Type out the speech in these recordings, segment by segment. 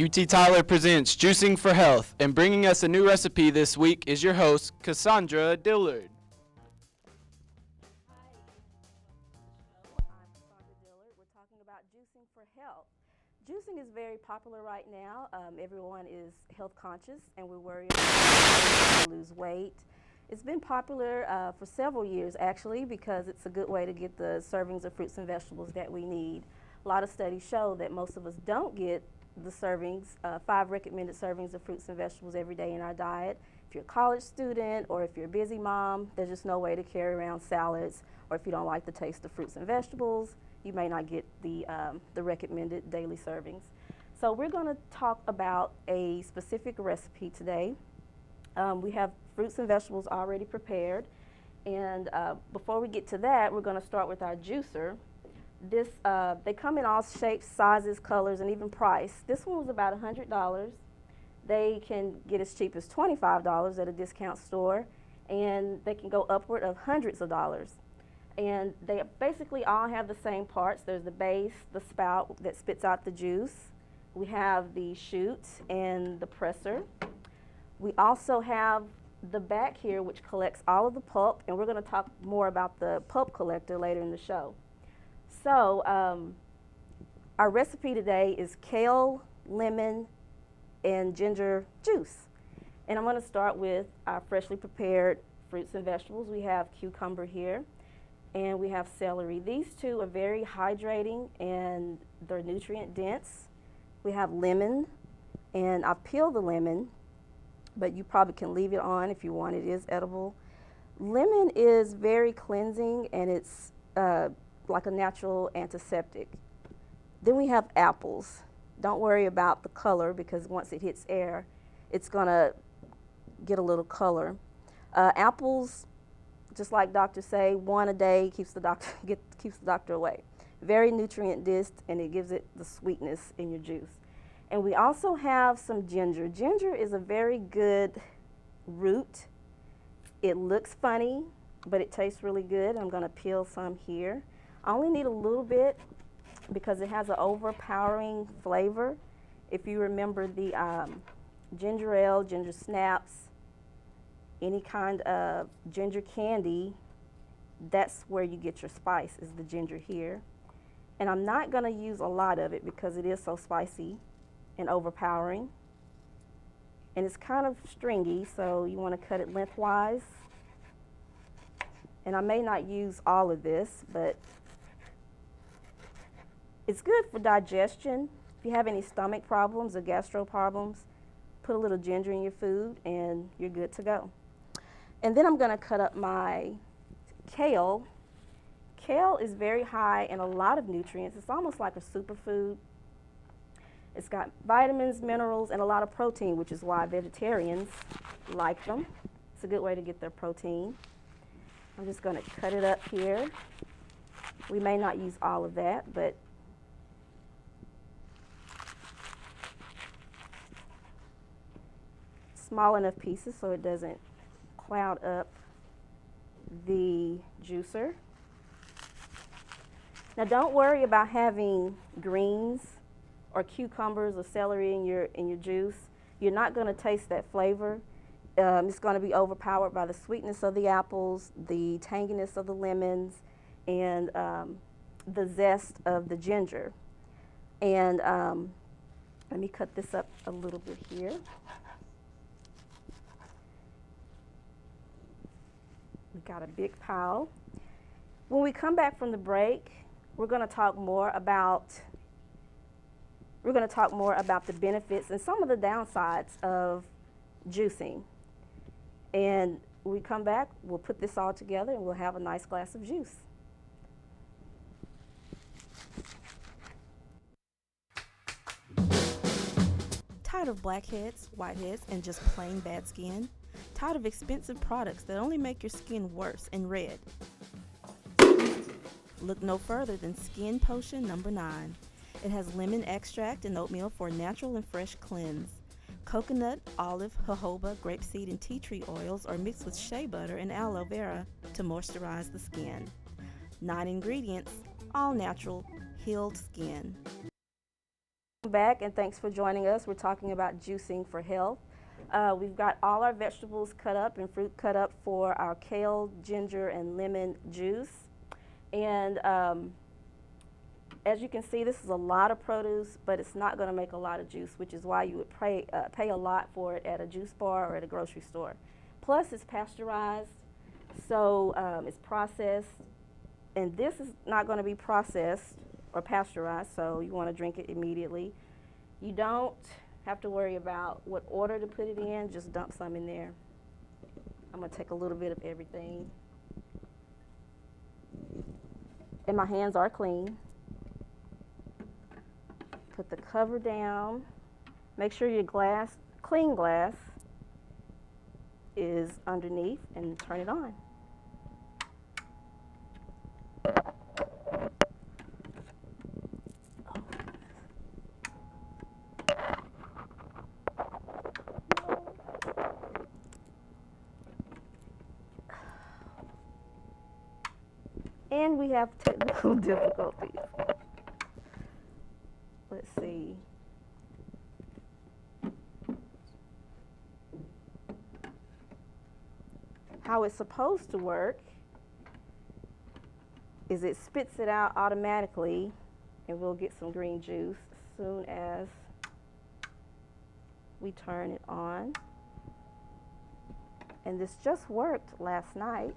UT Tyler presents Juicing for Health, and bringing us a new recipe this week is your host, Coshandra Dillard. Hi, I'm Coshandra Dillard. We're talking about juicing for health. Juicing is very popular right now. Everyone is health conscious, and we're worried about lose weight. It's been popular for several years, actually, because it's a good way to get the servings of fruits and vegetables that we need. A lot of studies show that most of us don't get the servings, 5 recommended servings of fruits and vegetables every day in our diet. If you're a college student or if you're a busy mom, there's just no way to carry around salads, or if you don't like the taste of fruits and vegetables, you may not get the recommended daily servings. So we're going to talk about a specific recipe today. We have fruits and vegetables already prepared, and before we get to that, we're going to start with our juicer. They come in all shapes, sizes, colors, and even price. This one was about $100. They can get as cheap as $25 at a discount store, and they can go upward of hundreds of dollars. And they basically all have the same parts. There's the base, the spout that spits out the juice. We have the chute and the presser. We also have the back here, which collects all of the pulp, and we're going to talk more about the pulp collector later in the show. So our recipe today is kale, lemon, and ginger juice. And I'm going to start with our freshly prepared fruits and vegetables. We have cucumber here, and we have celery. These two are very hydrating, and they're nutrient dense. We have lemon, and I've peeled the lemon, but you probably can leave it on if you want. It is edible. Lemon is very cleansing, and it's like a natural antiseptic. Then we have apples. Don't worry about the color, because once it hits air, it's gonna get a little color. Apples, just like doctors say, 1 a day keeps the doctor away. Very nutrient dense, and it gives it the sweetness in your juice. And we also have some ginger. Ginger is a very good root. It looks funny, but it tastes really good. I'm gonna peel some here. I only need a little bit because it has an overpowering flavor. If you remember the ginger ale, ginger snaps, any kind of ginger candy, that's where you get your spice, is the ginger here. And I'm not gonna use a lot of it because it is so spicy and overpowering. And it's kind of stringy, so you wanna cut it lengthwise. And I may not use all of this, but it's good for digestion. If you have any stomach problems or gastro problems, put a little ginger in your food and you're good to go. And then I'm gonna cut up my kale. Kale is very high in a lot of nutrients. It's almost like a superfood. It's got vitamins, minerals, and a lot of protein, which is why vegetarians like them. It's a good way to get their protein. I'm just gonna cut it up here. We may not use all of that, but small enough pieces so it doesn't cloud up the juicer. Now don't worry about having greens or cucumbers or celery in your juice. You're not going to taste that flavor. It's going to be overpowered by the sweetness of the apples, the tanginess of the lemons, and the zest of the ginger. And let me cut this up a little bit here. We got a big pile. When we come back from the break, we're going to talk more about the benefits and some of the downsides of juicing. And when we come back, we'll put this all together and we'll have a nice glass of juice. Tired of blackheads, whiteheads, and just plain bad skin? Tired of expensive products that only make your skin worse and red? Look no further than Skin Potion number 9. It has lemon extract and oatmeal for a natural and fresh cleanse. Coconut, olive, jojoba, grapeseed, and tea tree oils are mixed with shea butter and aloe vera to moisturize the skin. 9 ingredients, all natural, healed skin. Back, and thanks for joining us. We're talking about juicing for health. We've got all our vegetables cut up and fruit cut up for our kale, ginger, and lemon juice. And as you can see, this is a lot of produce, but it's not going to make a lot of juice, which is why you would pay a lot for it at a juice bar or at a grocery store. Plus, it's pasteurized, so it's processed. And this is not going to be processed or pasteurized, so you want to drink it immediately. You don't have to worry about what order to put it in, just dump some in there. I'm going to take a little bit of everything. And my hands are clean. Put the cover down. Make sure your glass, clean glass, is underneath, and turn it on. And we have technical difficulties. Let's see. How it's supposed to work is it spits it out automatically, and we'll get some green juice as soon as we turn it on. And this just worked last night.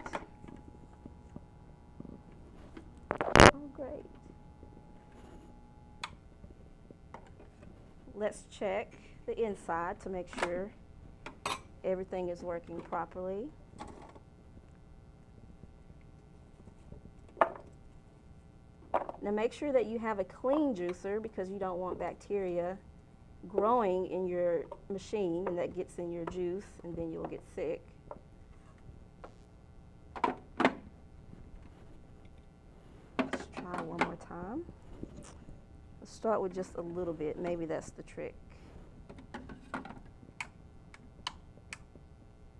Oh, great. Let's check the inside to make sure everything is working properly. Now make sure that you have a clean juicer, because you don't want bacteria growing in your machine, and that gets in your juice, and then you'll get sick. Let's try one more time. Let's start with just a little bit. Maybe that's the trick.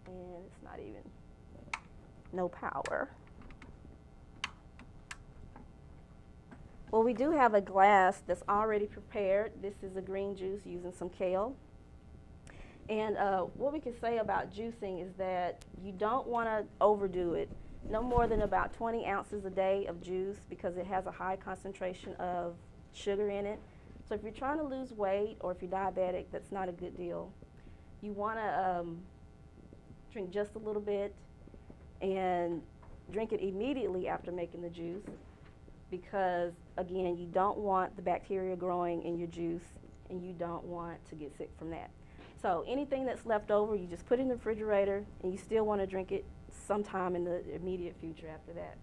And it's not even, no power. Well, we do have a glass that's already prepared. This is a green juice using some kale. And what we can say about juicing is that you don't want to overdo it. No more than about 20 ounces a day of juice, because it has a high concentration of sugar in it. So if you're trying to lose weight, or if you're diabetic, that's not a good deal. You want to drink just a little bit and drink it immediately after making the juice, because again, you don't want the bacteria growing in your juice, and you don't want to get sick from that. So anything that's left over, you just put it in the refrigerator, and you still want to drink it sometime in the immediate future after that.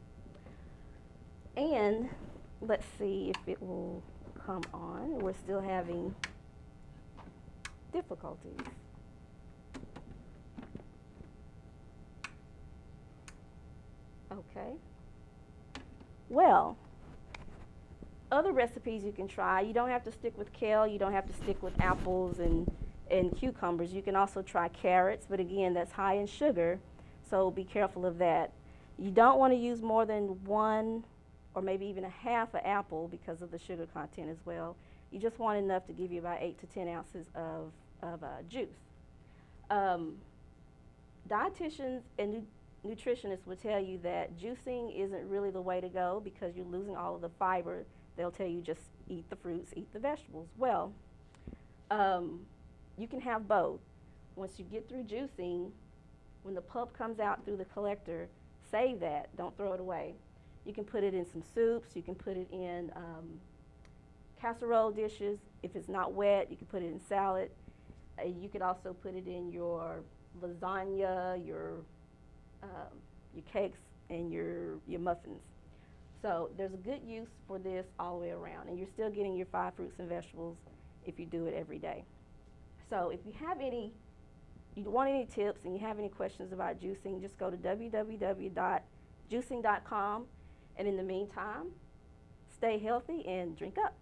And let's see if it will come on. We're still having difficulties. Okay. Well, other recipes you can try. You don't have to stick with kale. You don't have to stick with apples and cucumbers. You can also try carrots, but again, that's high in sugar, so be careful of that. You don't want to use more than one or maybe even a half an apple, because of the sugar content as well. You just want enough to give you about 8 to 10 ounces of juice. Dietitians and nutritionists will tell you that juicing isn't really the way to go, because you're losing all of the fiber. They'll tell you just eat the fruits, eat the vegetables. Well, you can have both. Once you get through juicing, when the pulp comes out through the collector, save that, don't throw it away. You can put it in some soups, you can put it in casserole dishes. If it's not wet, you can put it in salad. You could also put it in your lasagna, your cakes, and your muffins. So there's a good use for this all the way around, and you're still getting your 5 fruits and vegetables if you do it every day. So if you want any tips and you have any questions about juicing, just go to www.juicing.com, and in the meantime, stay healthy and drink up.